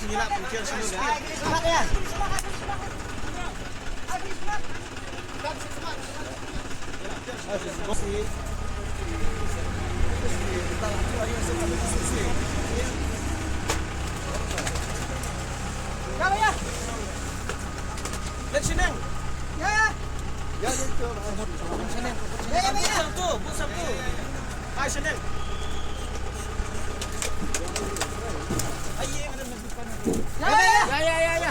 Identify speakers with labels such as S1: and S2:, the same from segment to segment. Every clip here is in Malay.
S1: sini lah, punca sini lah.
S2: Semangat ya. Kau ya.
S1: Lihat sini.
S2: Ya ya.
S1: Ya itu. Sini.
S2: Ya ya ya.
S1: Pusat tu. Hai sini. Aye, ada nak depan.
S2: Ya ya.
S1: Ya.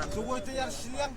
S1: Subuh itu yang siang.